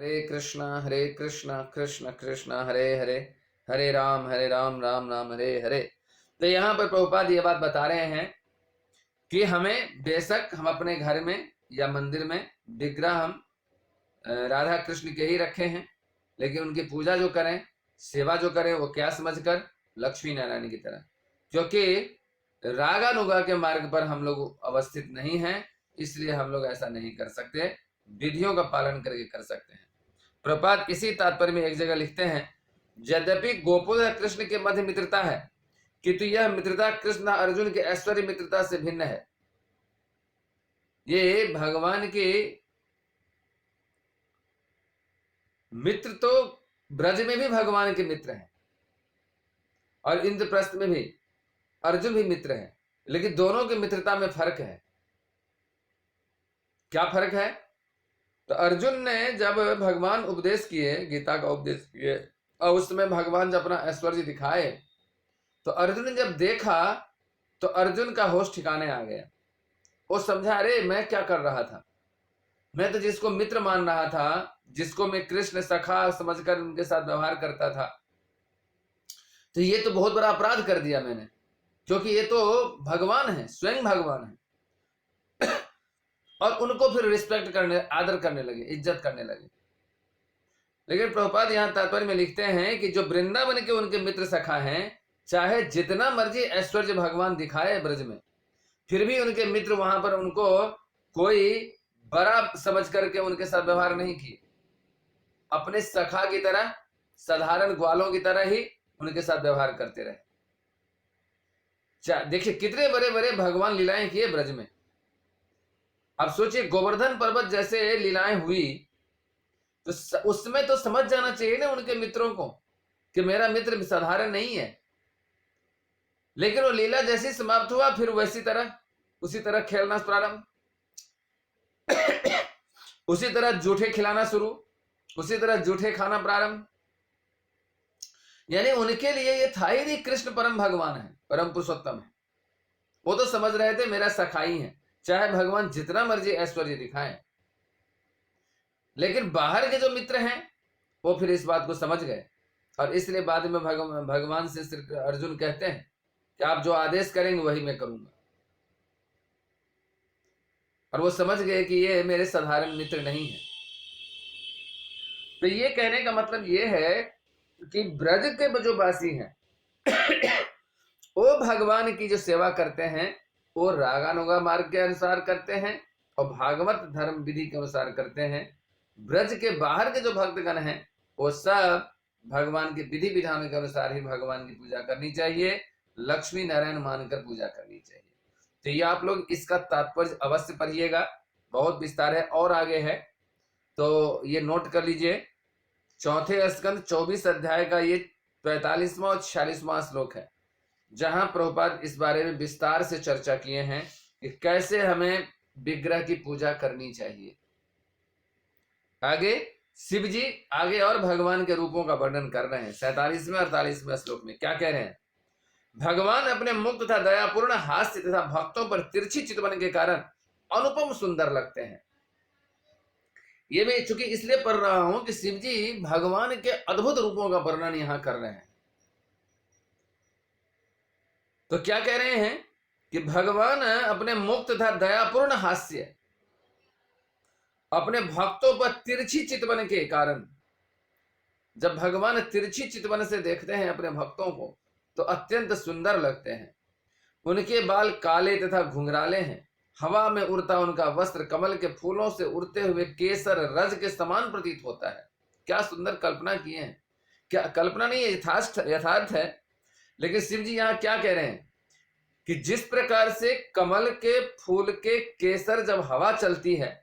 हरे कृष्णा कृष्ण कृष्ण हरे हरे, हरे राम राम राम हरे हरे। तो यहाँ पर प्रभुपाद ये बात बता रहे हैं कि हमें बेशक हम अपने घर में या मंदिर में विग्रह हम राधा कृष्ण के ही रखे हैं, लेकिन उनकी पूजा जो करें, सेवा जो करें, वो क्या समझकर लक्ष्मी नारायण की तरह, क्योंकि रागानुगा के मार्ग पर हम लोग अवस्थित नहीं हैं, इसलिए हम लोग ऐसा नहीं कर सकते, विधियों का पालन करके कर सकते हैं। प्रपात इसी तात्पर्य में एक जगह लिखते हैं, यद्यपि गोकुल कृष्ण के मध्य मित्रता है, किंतु यह मित्रता कृष्ण अर्जुन के ऐश्वर्य मित्रता से भिन्न है। ये भगवान के मित्र तो ब्रज में भी भगवान के मित्र हैं और इंद्रप्रस्थ में भी अर्जुन भी मित्र है, लेकिन दोनों की मित्रता में फर्क है। क्या फर्क है? तो अर्जुन ने जब भगवान उपदेश किए, गीता का उपदेश किए, और उस समय भगवान जब अपना ऐश्वर्य दिखाए, तो अर्जुन ने जब देखा तो अर्जुन का होश ठिकाने आ गया। वो समझा, अरे मैं क्या कर रहा था, मैं तो जिसको मित्र मान रहा था, जिसको मैं कृष्ण सखा समझकर उनके साथ व्यवहार करता था, तो ये तो बहुत बड़ा अपराध कर दिया मैंने, क्योंकि ये तो भगवान है, स्वयं भगवान है। और उनको फिर रिस्पेक्ट करने, आदर करने लगे, इज्जत करने लगे। लेकिन प्रभुपाद यहां तात्पर्य में लिखते हैं कि जो वृंदावन के उनके मित्र सखा हैं, चाहे जितना मर्जी ऐश्वर्य भगवान दिखाए ब्रज में, फिर भी उनके मित्र वहां पर उनको कोई बड़ा समझ करके उनके साथ व्यवहार नहीं किए। अपने सखा की तरह, साधारण ग्वालों की तरह ही उनके साथ व्यवहार करते रहे। देखिए कितने बड़े बड़े भगवान लीलाएं किए ब्रज में। अब सोचिए, गोवर्धन पर्वत जैसे लीलाएं हुई, तो उसमें तो समझ जाना चाहिए ना उनके मित्रों को कि मेरा मित्र साधारण नहीं है। लेकिन वो लीला जैसी समाप्त हुआ, फिर उसी तरह खेलना प्रारंभ, उसी तरह जूठे खिलाना शुरू, उसी तरह जूठे खाना प्रारंभ। यानी उनके लिए ये था ही नहीं कृष्ण परम भगवान है, परम पुरुषोत्तम है। वो तो समझ रहे थे मेरा सखाई है, चाहे भगवान जितना मर्जी ऐश्वर्य दिखाएं। लेकिन बाहर के जो मित्र हैं वो फिर इस बात को समझ गए, और इसलिए बाद में भगवान से अर्जुन कहते हैं कि आप जो आदेश करेंगे वही मैं करूंगा। और वो समझ गए कि ये मेरे साधारण मित्र नहीं है। तो ये कहने का मतलब ये है कि ब्रज के जो वासी हैं वो भगवान की जो सेवा करते हैं वो रागानुगा मार्ग के अनुसार करते हैं और भागवत धर्म विधि के अनुसार करते हैं। ब्रज के बाहर के जो भक्तगण हैं वो सब भगवान के विधि विधानों के अनुसार ही भगवान की पूजा करनी चाहिए, लक्ष्मी नारायण मानकर पूजा करनी चाहिए। तो ये आप लोग इसका तात्पर्य अवश्य पढ़िएगा, बहुत विस्तार है और आगे है, तो ये नोट कर लीजिए। चौथे स्कंद 24 अध्याय का ये 45वां और 46वां श्लोक है, जहां प्रभुपाद इस बारे में विस्तार से चर्चा किए हैं कि कैसे हमें विग्रह की पूजा करनी चाहिए। आगे शिव जी आगे और भगवान के रूपों का वर्णन कर रहे हैं। 47वें और 48वें श्लोक में क्या कह रहे हैं? भगवान अपने मुक्त तथा दयापूर्ण हास्य तथा भक्तों पर तिरछी चितवन के कारण अनुपम सुंदर लगते हैं। ये मैं चूंकि इसलिए पढ़ रहा हूं कि शिव जी भगवान के अद्भुत रूपों का वर्णन यहां कर रहे हैं। तो क्या कह रहे हैं कि भगवान अपने मुक्त तथा दयापूर्ण हास्य, अपने भक्तों पर तिरछी चितवन के कारण, जब भगवान तिरछी चितवन से देखते हैं अपने भक्तों को तो अत्यंत सुंदर लगते हैं। उनके बाल काले तथा घुंघराले हैं, हवा में उड़ता उनका वस्त्र कमल के फूलों से उड़ते हुए केसर रज के समान प्रतीत होता है। क्या सुंदर कल्पना किए हैं, क्या कल्पना नहीं है, यथार्थ है। लेकिन शिव जी यहाँ क्या कह रहे हैं कि जिस प्रकार से कमल के फूल के केसर जब हवा चलती है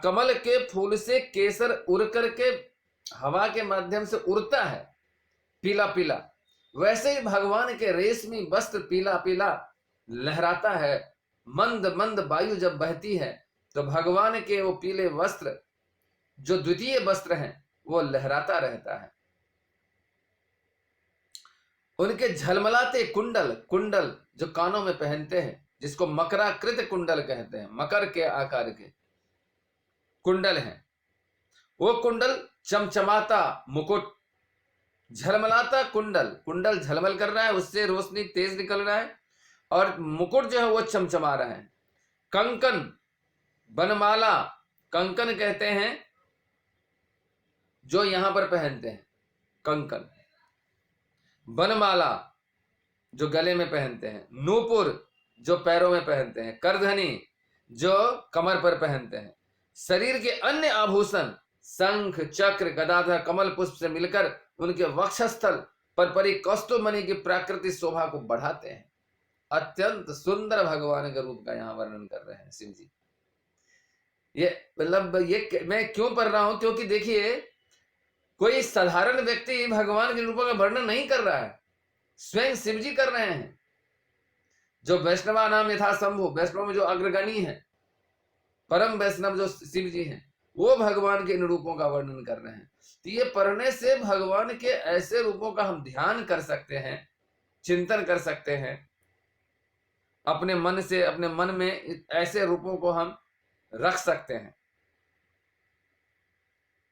कमल के फूल से केसर उड़ करके हवा के माध्यम से उड़ता है पीला पीला, वैसे ही भगवान के रेशमी वस्त्र पीला पीला लहराता है। मंद मंद वायु जब बहती है तो भगवान के वो पीले वस्त्र जो द्वितीय वस्त्र हैं वो लहराता रहता है। उनके झलमलाते कुंडल जो कानों में पहनते हैं, जिसको मकराकृत कुंडल कहते हैं, मकर के आकार के, कुंडल हैं। वो कुंडल चमचमाता मुकुट, झलमलाता कुंडल, कुंडल झलमल कर रहा है, उससे रोशनी तेज निकल रहा है, और मुकुट जो है वो चमचमा रहा है। कंकन, बनमाला, कंकन कहते हैं जो यहां पर पहनते हैं, कंकन। बनमाला जो गले में पहनते हैं, नूपुर जो पैरों में पहनते हैं, करधनी जो कमर पर पहनते हैं। शरीर के अन्य आभूषण शंख, चक्र, गदाधर, कमल पुष्प से मिलकर उनके वक्षस्थल पर परी कौस्तुभमणि की प्राकृतिक शोभा को बढ़ाते हैं। अत्यंत सुंदर भगवान के रूप का यहाँ वर्णन कर रहे हैं शिव जी। ये मतलब ये मैं क्यों पढ़ रहा हूं, क्योंकि देखिए कोई साधारण व्यक्ति भगवान के रूपों का वर्णन नहीं कर रहा है, स्वयं शिव जी कर रहे हैं। जो वैष्णवा नाम यथा शंभु, वैष्णव में जो अग्रगणी है, परम वैष्णव जो शिव जी हैं, वो भगवान के इन रूपों का वर्णन कर रहे हैं। तो ये पढ़ने से भगवान के ऐसे रूपों का हम ध्यान कर सकते हैं, चिंतन कर सकते हैं अपने मन से, अपने मन में ऐसे रूपों को हम रख सकते हैं,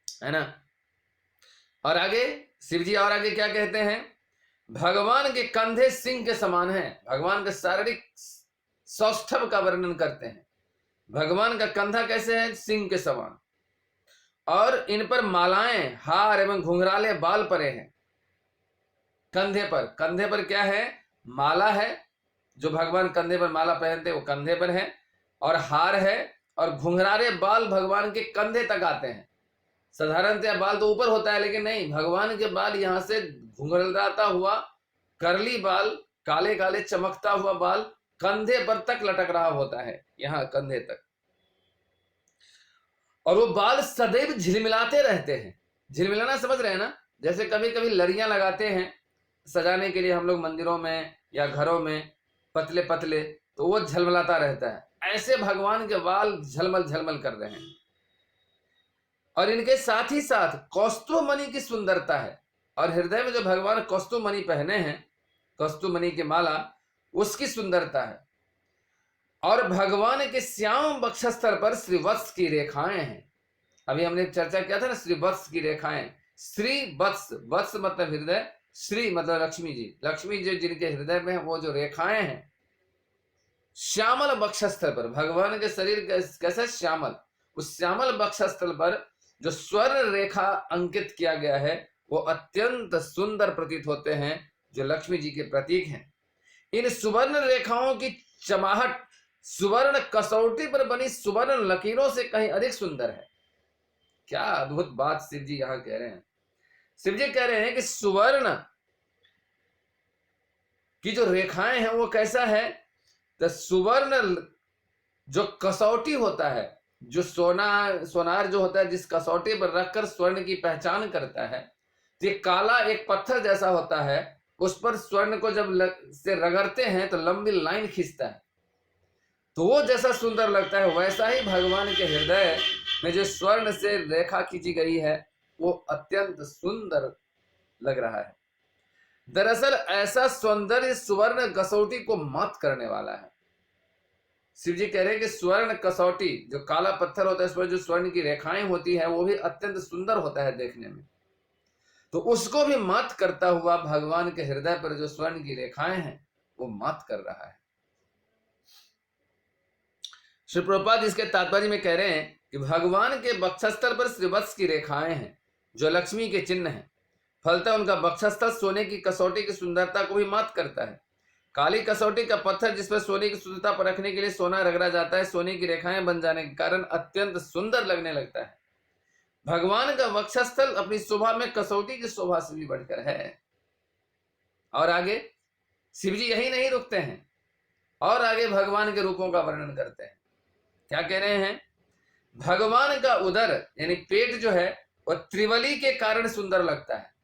है ना। और आगे शिव जी और आगे क्या कहते हैं, भगवान के कंधे सिंह के समान है। भगवान के शारीरिक सौष्ठव का वर्णन करते हैं। भगवान का कंधा कैसे है, सिंह के समान, और इन पर मालाएं, हार एवं घुंघराले बाल परे हैं। कंधे पर, कंधे पर क्या है, माला है, जो भगवान कंधे पर माला पहनते हैं वो कंधे पर है, और हार है, और घुंघराले बाल भगवान के कंधे तक आते हैं। साधारणतया बाल तो ऊपर होता है, लेकिन नहीं, भगवान के बाल यहां से घुंघराता हुआ करली बाल, काले काले चमकता हुआ बाल कंधे पर तक लटक रहा होता है, यहां कंधे तक। और वो बाल सदैव झिलमिलाते रहते हैं। झिलमिलाना समझ रहे हैं ना, जैसे कभी कभी लड़ियां लगाते हैं सजाने के लिए हम लोग मंदिरों में या घरों में, पतले पतले, तो वो झलमलाता रहता है। ऐसे भगवान के बाल झलमल झलमल कर रहे हैं। और इनके साथ ही साथ कौस्तुभमणि की सुंदरता है, और हृदय में जो भगवान कौस्तुभमणि पहने हैं, कौस्तुभमणि की माला, उसकी सुंदरता है। और भगवान के श्याम वक्षस्थल पर श्रीवत्स की रेखाएं हैं। अभी हमने चर्चा किया था ना, श्रीवत्स की रेखाएं। श्री वत्स, वत्स मतलब हृदय, श्री मतलब लक्ष्मी जी, लक्ष्मी जी जिनके हृदय में है, वो जो रेखाएं हैं श्यामल वक्षस्थल पर, भगवान के शरीर कैसा श्यामल, उस श्यामल वक्षस्थल पर जो स्वर्ण रेखा अंकित किया गया है वो अत्यंत सुंदर प्रतीत होते हैं, जो लक्ष्मी जी के प्रतीक हैं। इन सुवर्ण रेखाओं की चमाहट सुवर्ण कसौटी पर बनी सुवर्ण लकीरों से कहीं अधिक सुंदर है। क्या अद्भुत बात शिव जी यहां कह रहे हैं। शिव जी कह रहे हैं कि सुवर्ण की जो रेखाएं हैं वो कैसा है, तो सुवर्ण जो कसौटी होता है, जो सोनार जो होता है, जिस कसौटी पर रखकर स्वर्ण की पहचान करता है, तो ये काला एक पत्थर जैसा होता है, उस पर स्वर्ण को जब से रगड़ते हैं तो लंबी लाइन खींचता है, तो वो जैसा सुंदर लगता है, वैसा ही भगवान के हृदय में जो स्वर्ण से रेखा खींची गई है वो अत्यंत सुंदर लग रहा है। दरअसल ऐसा सौंदर्य सुवर्ण कसौटी को मात करने वाला है। शिव जी कह रहे हैं कि स्वर्ण कसौटी, जो काला पत्थर होता है, उस पर जो स्वर्ण की रेखाएं होती है वो भी अत्यंत सुंदर होता है देखने में, तो उसको भी मात करता हुआ भगवान के हृदय पर जो स्वर्ण की रेखाएं हैं वो मात कर रहा है। श्री प्रभुपाद इसके तात्पर्य में कह रहे हैं कि भगवान के वक्षस्थल पर श्रीवत्स की रेखाएं हैं जो लक्ष्मी के चिन्ह हैं। फलतः उनका वक्षस्थल सोने की कसौटी की सुंदरता को भी मात करता है। काली कसौटी का पत्थर जिस पर सोने की शुद्धता पर रखने के लिए सोना रगड़ा जाता है, सोने की रेखाएं बन जाने के कारण अत्यंत सुंदर लगने लगता है। भगवान का वक्षस्थल अपनी शोभा में कसौटी की शोभा से भी बढ़कर है। और आगे शिव जी यही नहीं रुकते हैं, और आगे भगवान के रूपों का वर्णन करते हैं। क्या कह रहे हैं, भगवान का उदर यानी पेट जो है वह त्रिवली के कारण सुंदर लगता है।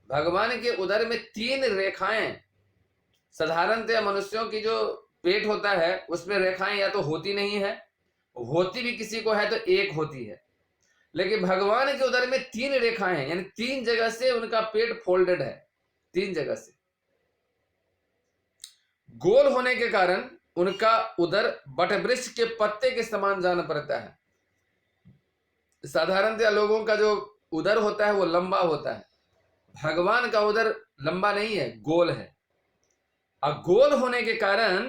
भगवान के उदर में 3 रेखाएं, साधारणतः मनुष्यों की जो पेट होता है उसमें रेखाएं या तो होती नहीं है, होती भी किसी को है तो एक होती है, लेकिन भगवान के उदर में 3 रेखाएं हैं, यानी 3 जगह से उनका पेट फोल्डेड है। 3 जगह से गोल होने के कारण उनका उदर बटवृक्ष के पत्ते के समान जान पड़ता है। साधारणतया लोगों का जो उदर होता है वो लंबा होता है, भगवान का उदर लंबा नहीं है, गोल है। और गोल होने के कारण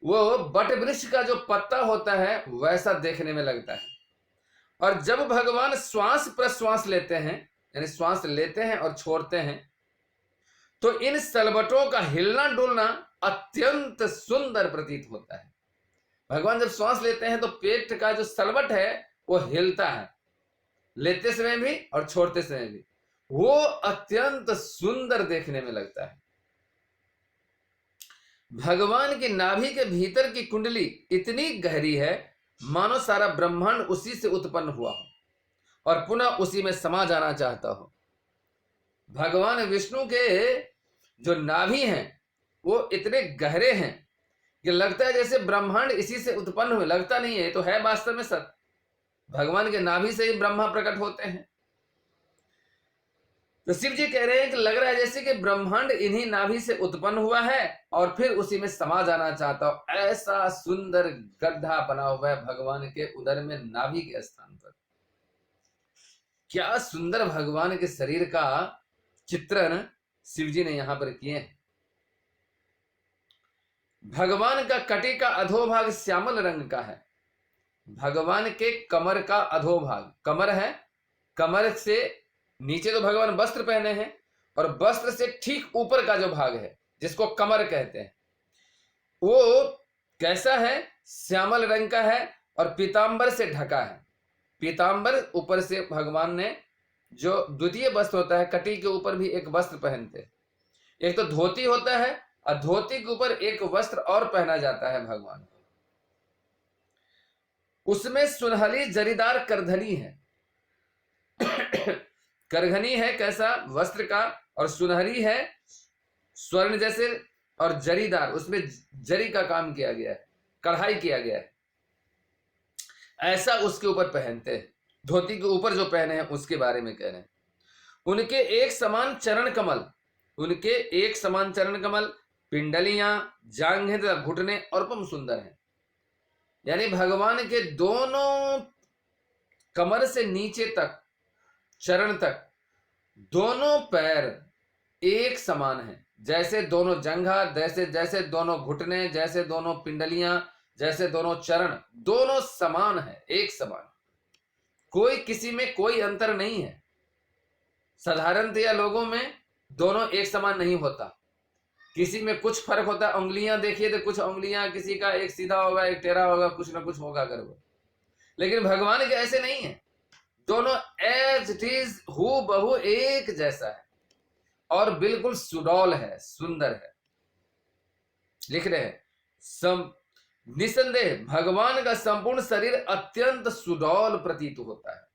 वो बट वृक्ष का जो पत्ता होता है वैसा देखने में लगता है। और जब भगवान श्वास प्रश्वास लेते हैं, यानी श्वास लेते हैं और छोड़ते हैं, तो इन सलवटों का हिलना डुलना अत्यंत सुंदर प्रतीत होता है। भगवान जब श्वास लेते हैं तो पेट का जो सलवट है वो हिलता है, लेते समय भी और छोड़ते समय भी, वो अत्यंत सुंदर देखने में लगता है। भगवान की नाभि के भीतर की कुंडली इतनी गहरी है मानो सारा ब्रह्मांड उसी से उत्पन्न हुआ हो और पुनः उसी में समा जाना चाहता हो। भगवान विष्णु के जो नाभि हैं वो इतने गहरे हैं कि लगता है जैसे ब्रह्मांड इसी से उत्पन्न हुए। लगता नहीं है, तो है वास्तव में सत्य। भगवान के नाभि से ही ब्रह्मा प्रकट होते हैं। तो शिव जी कह रहे हैं कि लग रहा है जैसे कि ब्रह्मांड इन्हीं नाभि से उत्पन्न हुआ है और फिर उसी में समा जाना चाहता हो। ऐसा सुंदर गड्ढा बना हुआ है भगवान के उदर में, नाभि के स्थान पर। क्या सुंदर भगवान के शरीर का चित्रण शिव जी ने यहां पर किए हैं। भगवान का कटी का अधोभाग श्यामल रंग का है। भगवान के कमर का अधोभाग, कमर है, कमर से नीचे तो भगवान वस्त्र पहने हैं और वस्त्र से ठीक ऊपर का जो भाग है जिसको कमर कहते हैं वो कैसा है, श्यामल रंग का है और पीतांबर से ढका है। पीतांबर ऊपर से भगवान ने जो द्वितीय वस्त्र होता है, कटी के ऊपर भी एक वस्त्र पहनते हैं। एक तो धोती होता है और धोती के ऊपर एक वस्त्र और पहना जाता है भगवान को, उसमें सुनहली जरीदार करधनी है। करघनी है कैसा वस्त्र का, और सुनहरी है स्वर्ण जैसे और जरीदार, उसमें जरी का काम किया गया है, कढ़ाई किया गया है, ऐसा उसके ऊपर पहनते हैं। धोती के ऊपर जो पहने हैं उसके बारे में कह रहे हैं। उनके एक समान चरण कमल, उनके एक समान चरण कमल, पिंडलियां, जांघें तथा घुटने और पम सुंदर हैं। यानी भगवान के दोनों कमर से नीचे तक, चरण तक, दोनों पैर एक समान हैं। जैसे दोनों जंघा, जैसे जैसे दोनों घुटने, जैसे दोनों पिंडलियां, जैसे दोनों चरण, दोनों समान है, एक समान। कोई किसी में कोई अंतर नहीं है। साधारणतया लोगों में दोनों एक समान नहीं होता, किसी में कुछ फर्क होता है। उंगलियां देखिए तो कुछ उंगलियां किसी का एक सीधा होगा, एक टेढ़ा होगा, कुछ ना कुछ होगा करके। लेकिन भगवान के ऐसे नहीं है, दोनों एज इट इज हू बहू एक जैसा है और बिल्कुल सुडौल है, सुंदर है। लिख रहे हैं निसंदेह भगवान का संपूर्ण शरीर अत्यंत सुडौल प्रतीत होता है,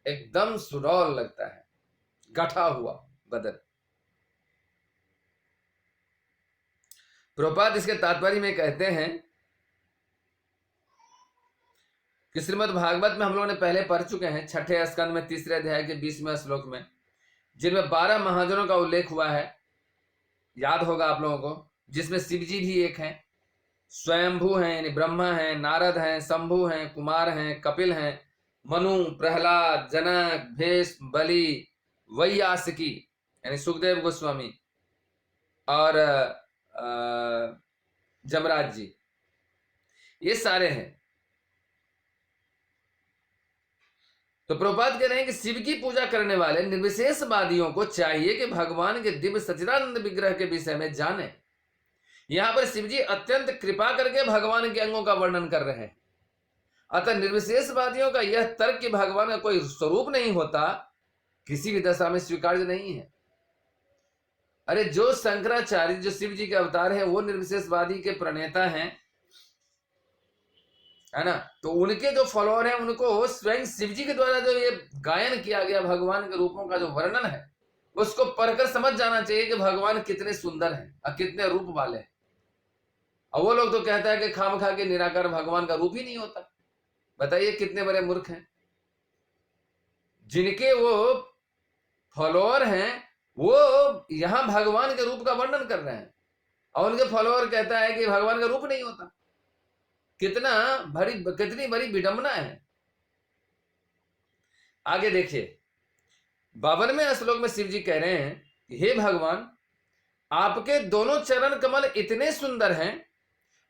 एकदम सुडौल लगता है, गठा हुआ बदन। प्रभुपाद इसके तात्पर्य में कहते हैं कि श्रीमद् भागवत में हम लोगों ने पहले पढ़ चुके हैं, 6ठे स्कंद में 3रे अध्याय के 20वें श्लोक में, जिनमें 12 महाजनों का उल्लेख हुआ है, याद होगा आप लोगों को, जिसमें शिव जी भी एक हैं, स्वयंभू हैं यानी ब्रह्मा हैं, नारद हैं, शंभु हैं, कुमार हैं, कपिल हैं, मनु, प्रहलाद, जनक, भेष, बलि, वैयासकी यानी सुखदेव गोस्वामी और जमराज जी, ये सारे हैं। तो प्रभुपाद कह रहे हैं कि शिव की पूजा करने वाले निर्विशेषवादियों को चाहिए कि भगवान के दिव्य सच्चिदानंद विग्रह के विषय में जाने। यहां पर शिव जी अत्यंत कृपा करके भगवान के अंगों का वर्णन कर रहे हैं। अतः निर्विशेषवादियों का यह तर्क कि भगवान का कोई स्वरूप नहीं होता किसी भी दशा में स्वीकार्य नहीं है। अरे जो शंकराचार्य, जो शिव जी के अवतार हैं, वो निर्विशेषवादी के प्रणेता हैं, है ना। तो उनके जो फॉलोअर हैं उनको स्वयं शिव जी के द्वारा जो ये गायन किया गया भगवान के रूपों का जो वर्णन है उसको पढ़कर समझ जाना चाहिए कि भगवान कितने सुंदर हैं और कितने रूप वाले हैं। और वो लोग तो कहता है कि खामखा के निराकार भगवान का रूप ही नहीं होता। बताइए कितने बड़े मूर्ख हैं। जिनके वो फॉलोअर हैं वो यहां भगवान के रूप का वर्णन कर रहे हैं और उनके फॉलोअर कहता है कि भगवान का रूप नहीं होता। कितनी बड़ी विडंबना है। आगे देखिए 52वें श्लोक में शिव जी कह रहे हैं कि हे भगवान, आपके दोनों चरण कमल इतने सुंदर हैं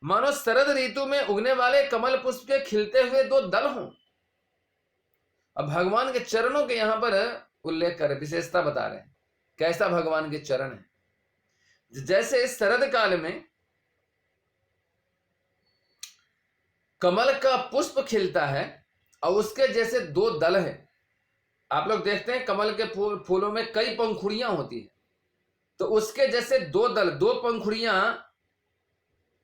मानो शरद ऋतु में उगने वाले कमल पुष्प के खिलते हुए दो दल हों। अब भगवान के चरणों के यहां पर उल्लेख कर विशेषता बता रहे हैं, कैसा भगवान के चरण है। जैसे शरद काल में कमल का पुष्प खिलता है और उसके जैसे दो दल हैं। आप लोग देखते हैं कमल के फूलों में कई पंखुड़ियां होती है, तो उसके जैसे दो दल, दो पंखुड़ियां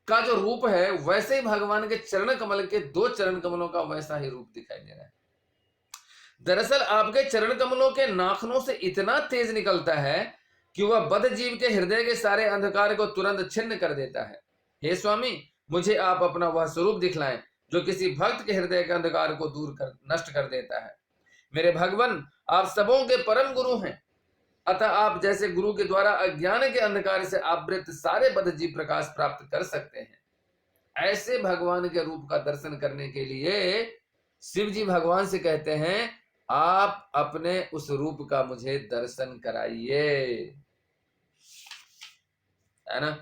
का जो रूप है, वैसे ही भगवान के चरण कमल के दो चरण कमलों का वैसा ही रूप दिखाई दे रहा है। दरअसल आपके चरण कमलों के नाखनों से इतना तेज निकलता है कि वह बद्ध जीव के हृदय के सारे अंधकार को तुरंत छिन्न कर देता है। हे स्वामी, मुझे आप अपना वह स्वरूप दिखलाएं जो किसी भक्त के हृदय के अंधकार को दूर कर नष्ट कर देता है। मेरे भगवान, आप सबों के परम गुरु हैं, अतः आप जैसे गुरु के द्वारा अज्ञान के अंधकार से आवृत सारे बद्ध जीव प्रकाश प्राप्त कर सकते हैं। ऐसे भगवान के रूप का दर्शन करने के लिए शिव जी भगवान से कहते हैं, आप अपने उस रूप का मुझे दर्शन कराइए, है ना।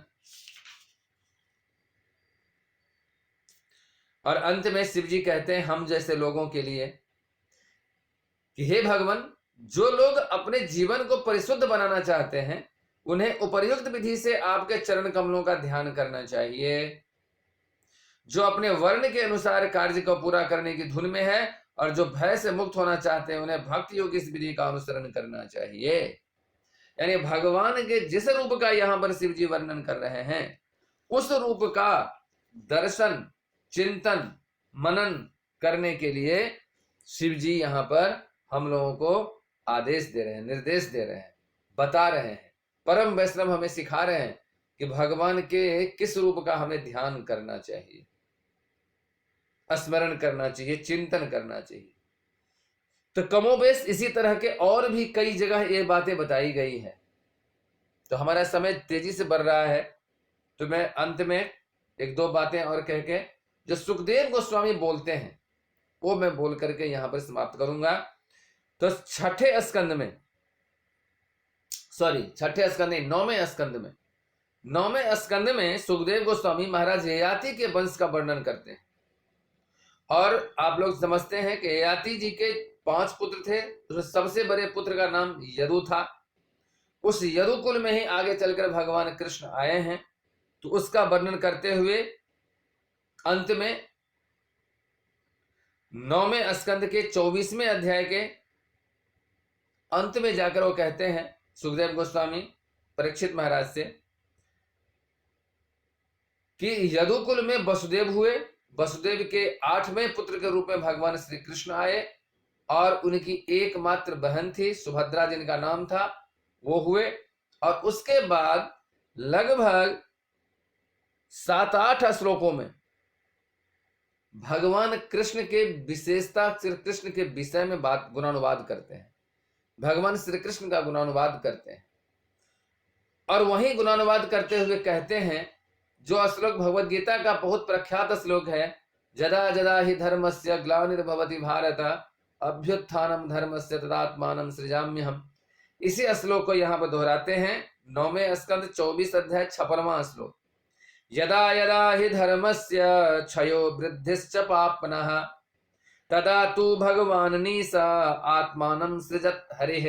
और अंत में शिव जी कहते हैं हम जैसे लोगों के लिए कि हे भगवान, जो लोग अपने जीवन को परिशुद्ध बनाना चाहते हैं उन्हें उपर्युक्त विधि से आपके चरण कमलों का ध्यान करना चाहिए। जो अपने वर्ण के अनुसार कार्य को पूरा करने की धुन में है और जो भय से मुक्त होना चाहते हैं उन्हें भक्ति योग इस विधि का अनुसरण करना चाहिए। यानी भगवान के जिस रूप का यहां पर शिव जी वर्णन कर रहे हैं उस रूप का दर्शन, चिंतन, मनन करने के लिए शिव जी यहां पर हम लोगों को आदेश दे रहे हैं, निर्देश दे रहे हैं, बता रहे हैं। परम वैष्णव हमें सिखा रहे हैं कि भगवान के किस रूप का हमें ध्यान करना चाहिए, स्मरण करना चाहिए, चिंतन करना चाहिए। तो कमोबेश इसी तरह के और भी कई जगह ये बातें बताई गई है। तो हमारा समय तेजी से बढ़ रहा है, तो मैं अंत में एक दो बातें और कह के जो सुखदेव गोस्वामी बोलते हैं वो मैं बोल करके यहां पर समाप्त करूंगा। तो छठे स्कंद में, नौवें स्कंद में सुखदेव गोस्वामी महाराज ययाति के वंश का वर्णन करते हैं। और आप लोग समझते हैं कि ययाति जी के 5 पुत्र थे, तो सबसे बड़े पुत्र का नाम यदु था। उस यदुकुल में ही आगे चलकर भगवान कृष्ण आए हैं। तो उसका वर्णन करते हुए अंत में 9वें स्कंद के 24वें अध्याय के अंत में जाकर वो कहते हैं सुखदेव गोस्वामी परीक्षित महाराज से कि यदुकुल में वसुदेव हुए, वसुदेव के 8वें पुत्र के रूप में भगवान श्री कृष्ण आए और उनकी एकमात्र बहन थी सुभद्रा जिनका नाम था, वो हुए। और उसके बाद लगभग 7-8 श्लोकों में भगवान कृष्ण के विशेषता, श्री कृष्ण के विषय में बात गुणानुवाद करते हैं, भगवान श्री कृष्ण का गुणानुवाद करते हैं। और वही गुणानुवाद करते हुए कहते हैं, जो श्लोक भगवद गीता का बहुत प्रख्यात श्लोक है, जदा जदा ही धर्मस्य ग्लानिर्भवति भारत अभ्युत्थानम धर्मस्य तदात्मानं सृजाम्यहम्। इसी श्लोक को यहाँ पर दोहराते हैं। 9वें स्कंद 24 अध्याय 56वां श्लोक, यदा यदा हि धर्मस्य क्षयो वृद्धिश्च पापनः तदा तु भगवान नीसा आत्मानं सृजत हरिः।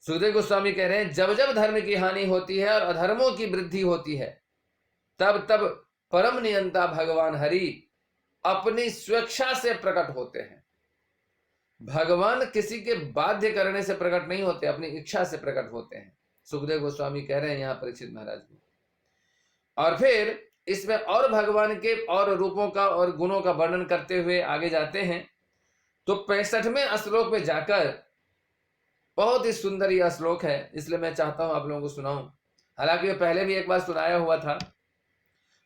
सुखदेव गोस्वामी कह रहे हैं, जब जब धर्म की हानि होती है और अधर्मों की वृद्धि होती है तब तब परम नियंता भगवान हरि अपनी स्वेच्छा से प्रकट होते हैं। भगवान किसी के बाध्य करने से प्रकट नहीं होते, अपनी इच्छा से प्रकट होते हैं, सुखदेव गोस्वामी कह रहे हैं यहाँ परीक्षित महाराज को। और फिर इसमें और भगवान के और रूपों का और गुणों का वर्णन करते हुए आगे जाते हैं। तो 65वें श्लोक में जाकर, बहुत ही सुंदर यह श्लोक है, इसलिए मैं चाहता हूं आप लोगों को सुनाऊं, हालांकि मैं पहले भी एक बार सुनाया हुआ था।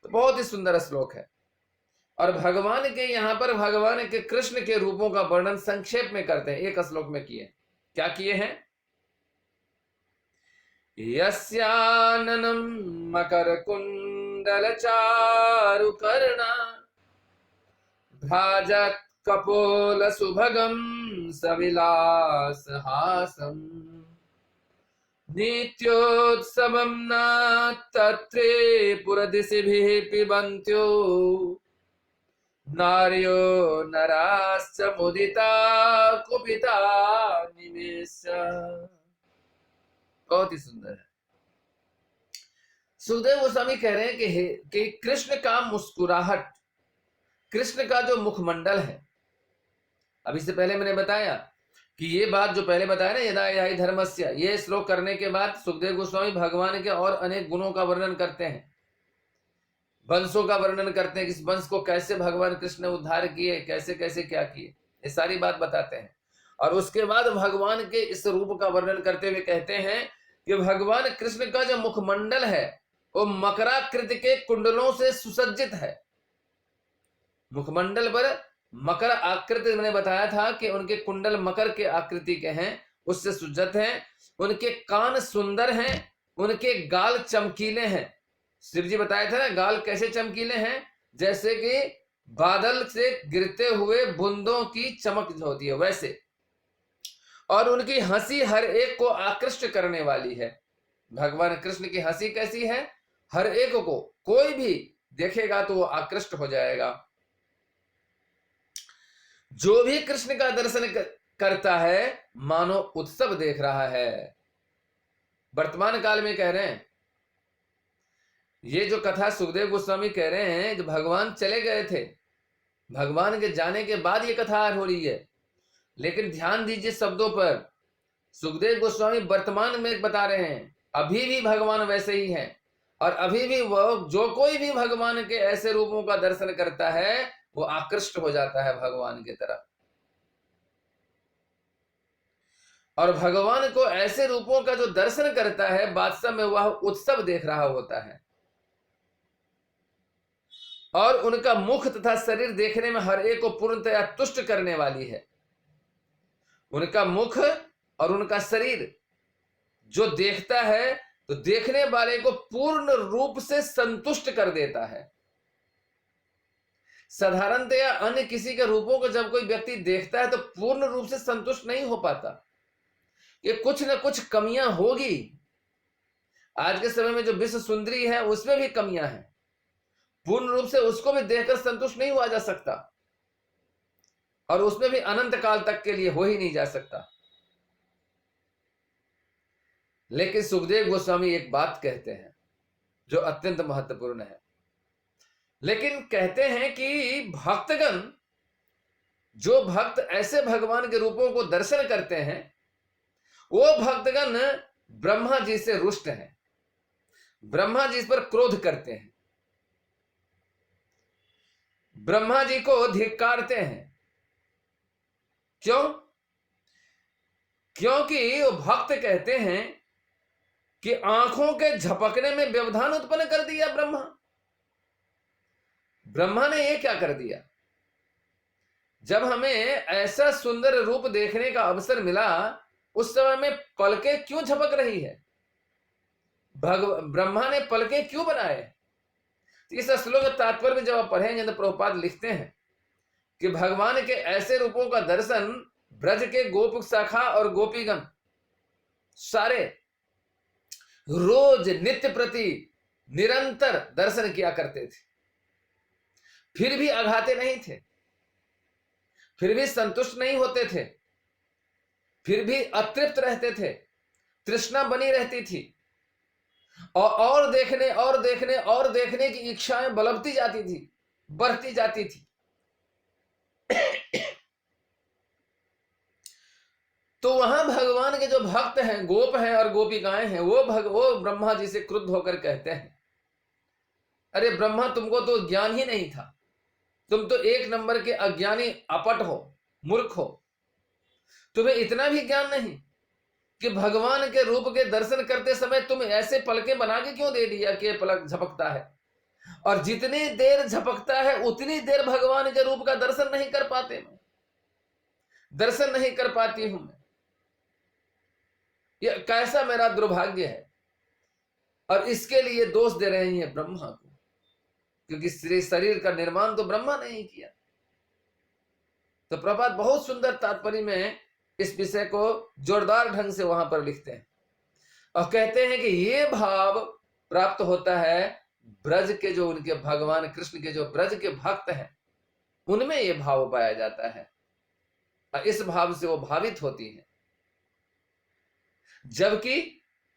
तो बहुत ही सुंदर श्लोक है। और भगवान के यहाँ पर भगवान के कृष्ण के रूपों का वर्णन संक्षेप में करते हैं, एक श्लोक में किए। क्या किए हैं? यस्याननं मकर कुंडल चारु कर्णा भ्राजत कपोल सुभगम सविलास हासम नित्योत्सवं न तत्रे पुरदिशिभिः पिबन्त्यो नार्यो नराश्च मुदिता कुपिता निमेष। बहुत ही सुंदर है। सुखदेव गोस्वामी कह रहे हैं कि कृष्ण का मुस्कुराहट, कृष्ण का जो मुखमंडल है, अभी से पहले मैंने बताया कि ये बात जो पहले बताया ना, यदा यही धर्मस्य, ये श्लोक करने के बाद सुखदेव गोस्वामी भगवान के और अनेक गुणों का वर्णन करते हैं, वंशों का वर्णन करते हैं, इस वंश को कैसे भगवान कृष्ण ने उद्धार किए, कैसे कैसे क्या किए, ये सारी बात बताते हैं। और उसके बाद भगवान के इस रूप का वर्णन करते हुए कहते हैं कि भगवान कृष्ण का जो मुखमंडल है वो मकराकृति के कुंडलों से सुसज्जित है। मुखमंडल पर मकर आकृति, मैंने बताया था कि उनके कुंडल मकर के आकृति के हैं, उससे सुसज्जित हैं। उनके कान सुंदर हैं, उनके गाल चमकीले हैं। शिव जी बताए थे ना, गाल कैसे चमकीले हैं, जैसे कि बादल से गिरते हुए बूंदों की चमक होती है वैसे। और उनकी हंसी हर एक को आकृष्ट करने वाली है। भगवान कृष्ण की हंसी कैसी है, हर एक को, कोई भी देखेगा तो वो आकृष्ट हो जाएगा। जो भी कृष्ण का दर्शन करता है मानो उत्सव देख रहा है। वर्तमान काल में कह रहे हैं, ये जो कथा सुखदेव गोस्वामी कह रहे हैं, जो भगवान चले गए थे, भगवान के जाने के बाद ये कथा हो रही है, लेकिन ध्यान दीजिए शब्दों पर। सुखदेव गोस्वामी वर्तमान में बता रहे हैं, अभी भी भगवान वैसे ही हैं, और अभी भी वो, जो कोई भी भगवान के ऐसे रूपों का दर्शन करता है वो आकृष्ट हो जाता है भगवान की तरफ। और भगवान को ऐसे रूपों का जो दर्शन करता है, वास्तव में वह उत्सव देख रहा होता है। और उनका मुख तथा शरीर देखने में हर एक को पूर्णतया तुष्ट करने वाली है। उनका मुख और उनका शरीर जो देखता है तो देखने वाले को पूर्ण रूप से संतुष्ट कर देता है। साधारणतया अन्य किसी के रूपों को जब कोई व्यक्ति देखता है तो पूर्ण रूप से संतुष्ट नहीं हो पाता, कि कुछ न कुछ कमियां होगी। आज के समय में जो विश्व सुंदरी है उसमें भी कमियां हैं, पूर्ण रूप से उसको भी देखकर संतुष्ट नहीं हुआ जा सकता, और उसमें भी अनंत काल तक के लिए हो ही नहीं जा सकता। लेकिन सुखदेव गोस्वामी एक बात कहते हैं जो अत्यंत महत्वपूर्ण है। लेकिन कहते हैं कि भक्तगण, जो भक्त ऐसे भगवान के रूपों को दर्शन करते हैं, वो भक्तगण ब्रह्मा जी से रुष्ट हैं, ब्रह्मा जी पर क्रोध करते हैं, ब्रह्मा जी को धिक्कारते हैं। क्यों? क्योंकि वो भक्त कहते हैं कि आंखों के झपकने में व्यवधान उत्पन्न कर दिया ब्रह्मा। ब्रह्मा ने ये क्या कर दिया? जब हमें ऐसा सुंदर रूप देखने का अवसर मिला, उस समय में पलकें क्यों झपक रही है? ब्रह्मा ने पलकें क्यों बनाए? इस श्लोक तात्पर्य में जब आप पढ़ेंगे तो प्रभुपाद लिखते हैं कि भगवान के ऐसे रूपों का दर्शन ब्रज के गोप शाखा और गोपीगण सारे रोज नित्य प्रति निरंतर दर्शन किया करते थे, फिर भी अघाते नहीं थे, फिर भी संतुष्ट नहीं होते थे, फिर भी अतृप्त रहते थे, तृष्णा बनी रहती थी, और देखने और देखने और देखने की इच्छाएं बलबती जाती थी, बढ़ती जाती थी। तो वहां भगवान के जो भक्त हैं, गोप हैं और गोपिकाएं हैं, वो ब्रह्मा जी से क्रुद्ध होकर कहते हैं, अरे ब्रह्मा, तुमको तो ज्ञान ही नहीं था, तुम तो एक नंबर के अज्ञानी अपट हो, मूर्ख हो। तुम्हें इतना भी ज्ञान नहीं कि भगवान के रूप के दर्शन करते समय तुम ऐसे पलकें बना के क्यों दे दिया कि पलक झपकता है, और जितनी देर झपकता है उतनी देर भगवान के रूप का दर्शन नहीं कर पाते, मैं दर्शन नहीं कर पाती हूं मैं। यह कैसा मेरा दुर्भाग्य है। और इसके लिए दोष दे रहे हैं ब्रह्मा को, क्योंकि शरीर का निर्माण तो ब्रह्मा ने ही किया। तो प्रभुपाद बहुत सुंदर तात्पर्य में इस विषय को जोरदार ढंग से वहां पर लिखते हैं और कहते हैं कि ये भाव प्राप्त होता है ब्रज के जो उनके भगवान कृष्ण के जो ब्रज के भक्त हैं उनमें ये भाव पाया जाता है और इस भाव से वो भावित होती हैं। जबकि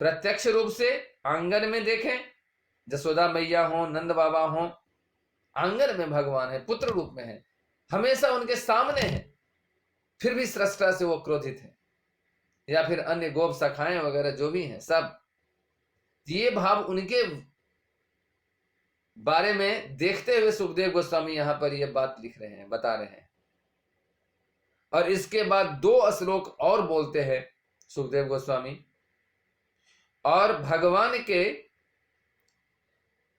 प्रत्यक्ष रूप से आंगन में देखें, जसोदा मैया हो, नंद बाबा हो, आंगन में भगवान है, पुत्र रूप में है, हमेशा उनके सामने है, फिर भी सृष्टा से वो क्रोधित है, या फिर अन्य गोप सखाएं वगैरह जो भी हैं सब, ये भाव उनके बारे में देखते हुए सुखदेव गोस्वामी यहां पर ये बात लिख रहे हैं, बता रहे हैं। और इसके बाद 2 श्लोक और बोलते हैं सुखदेव गोस्वामी, और भगवान के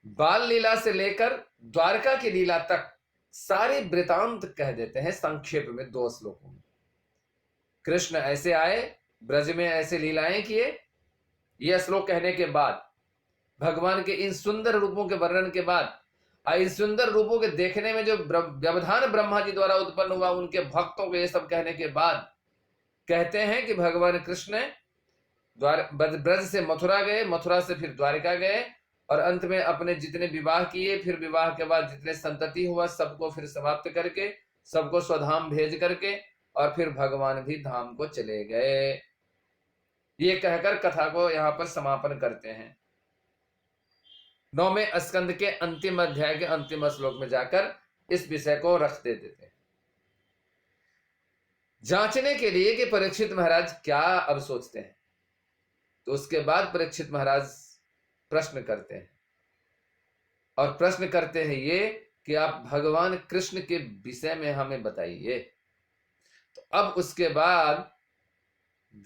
बाल लीला से लेकर द्वारका की लीला तक सारे वृतांत कह देते हैं संक्षेप में 2 श्लोकों में। कृष्ण ऐसे आए, ब्रज में ऐसे लीलाएं किए, यह श्लोक कहने के बाद, भगवान के इन सुंदर रूपों के वर्णन के बाद, इन सुंदर रूपों के देखने में जो व्यवधान ब्रह्मा जी द्वारा उत्पन्न हुआ उनके भक्तों को ये सब कहने के बाद कहते हैं कि भगवान कृष्ण ब्रज से मथुरा गए, मथुरा से फिर द्वारिका गए, और अंत में अपने जितने विवाह किए, फिर विवाह के बाद जितने संतति हुआ सबको फिर समाप्त करके सबको स्वधाम भेज करके और फिर भगवान भी धाम को चले गए। ये कहकर कथा को यहां पर समापन करते हैं। 9वें स्कंद के अंतिम अध्याय के अंतिम श्लोक में जाकर इस विषय को रख देते थे, जांचने के लिए कि परीक्षित महाराज क्या अब सोचते हैं। तो उसके बाद परीक्षित महाराज प्रश्न करते हैं, और प्रश्न करते हैं ये कि आप भगवान कृष्ण के विषय में हमें बताइए। तो अब उसके बाद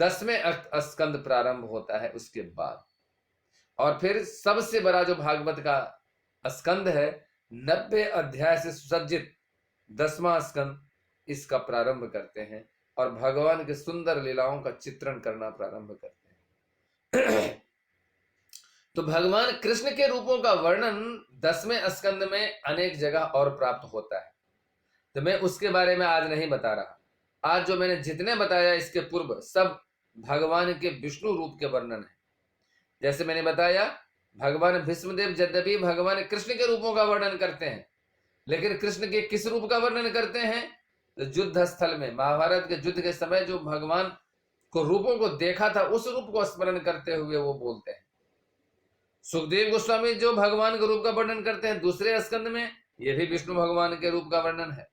10वें स्कंद प्रारंभ होता है उसके बाद, और फिर सबसे बड़ा जो भागवत का स्कंद है 90 अध्याय से सुसज्जित 10वां स्कंद, इसका प्रारंभ करते हैं और भगवान के सुंदर लीलाओं का चित्रण करना प्रारंभ करते हैं। तो भगवान कृष्ण के रूपों का वर्णन 10वें स्कंद में अनेक जगह और प्राप्त होता है, तो मैं उसके बारे में आज नहीं बता रहा। आज जो मैंने जितने बताया इसके पूर्व सब भगवान के विष्णु रूप के वर्णन है। जैसे मैंने बताया भगवान भीष्मदेव यद्यपि भगवान कृष्ण के रूपों का वर्णन करते हैं, लेकिन कृष्ण के किस रूप का वर्णन करते हैं? तो युद्ध स्थल में महाभारत के युद्ध के समय जो भगवान को रूपों को देखा था उस रूप को स्मरण करते हुए वो बोलते हैं। सुखदेव गोस्वामी जो भगवान के रूप का वर्णन करते हैं दूसरे स्कंद में, ये भी विष्णु भगवान के रूप का वर्णन है।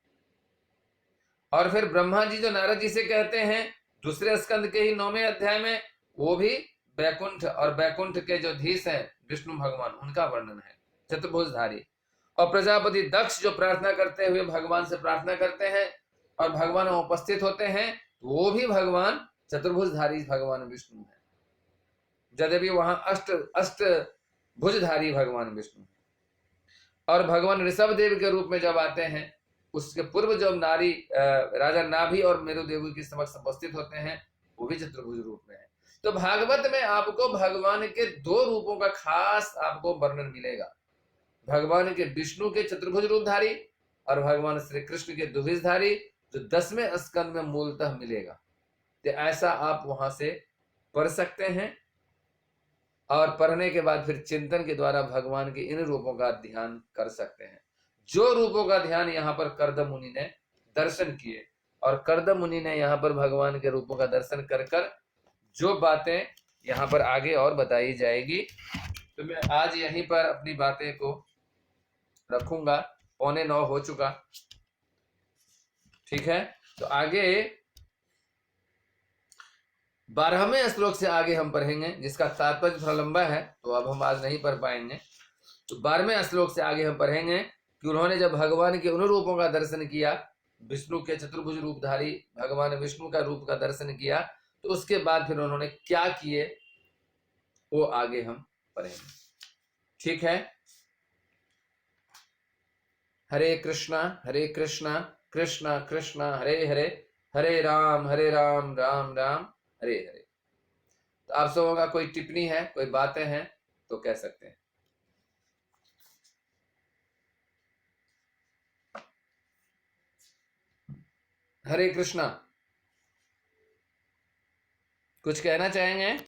और फिर ब्रह्मा जी जो नारद जी से कहते हैं दूसरे स्कंद के ही 9वें अध्याय में, वो भी बैकुंठ और बैकुंठ के जो धीश हैं विष्णु भगवान, उनका वर्णन है, चतुर्भुजधारी। और प्रजापति दक्ष जो प्रार्थना करते हुए भगवान से प्रार्थना करते हैं और भगवान उपस्थित होते हैं, वो भी भगवान चतुर्भुजधारी भगवान विष्णु है, यद्यपि वहां अष्ट भुजधारी भगवान विष्णु। और भगवान ऋषभ देव के रूप में जब आते हैं, उसके पूर्व जब नारी राजा नाभि और मेरुदेव के समक्ष उपस्थित होते हैं, वो भी चतुर्भुज रूप में है। तो भागवत में आपको भगवान के 2 रूपों का खास आपको वर्णन मिलेगा, भगवान के विष्णु के चतुर्भुज रूपधारी और भगवान श्री कृष्ण के द्विभुजधारी, जो 10वें स्कंद में मूलतः मिलेगा। तो ऐसा आप वहां से पढ़ सकते हैं, और पढ़ने के बाद फिर चिंतन के द्वारा भगवान के इन रूपों का ध्यान कर सकते हैं। जो रूपों का ध्यान यहाँ पर कर्दम मुनि ने दर्शन किए, और कर्दम मुनि ने यहाँ पर भगवान के रूपों का दर्शन कर कर जो बातें यहाँ पर आगे और बताई जाएगी, तो मैं आज यहीं पर अपनी बातें को रखूंगा। 8:45 हो चुका, ठीक है। तो आगे 12वें श्लोक से आगे हम पढ़ेंगे, जिसका तात्पर्य थोड़ा लंबा है तो अब हम आज नहीं पढ़ पाएंगे। तो 12वें श्लोक से आगे हम पढ़ेंगे कि उन्होंने जब भगवान के उन रूपों का दर्शन किया, विष्णु के चतुर्भुज रूपधारी भगवान विष्णु का रूप का दर्शन किया, तो उसके बाद फिर उन्होंने क्या किए वो आगे हम पढ़ेंगे, ठीक है। हरे कृष्णा कृष्णा कृष्णा हरे हरे, हरे राम राम राम हरे हरे। तो आप सबों का कोई टिप्पणी है, कोई बातें हैं तो कह सकते हैं। हरे कृष्णा। कुछ कहना चाहेंगे?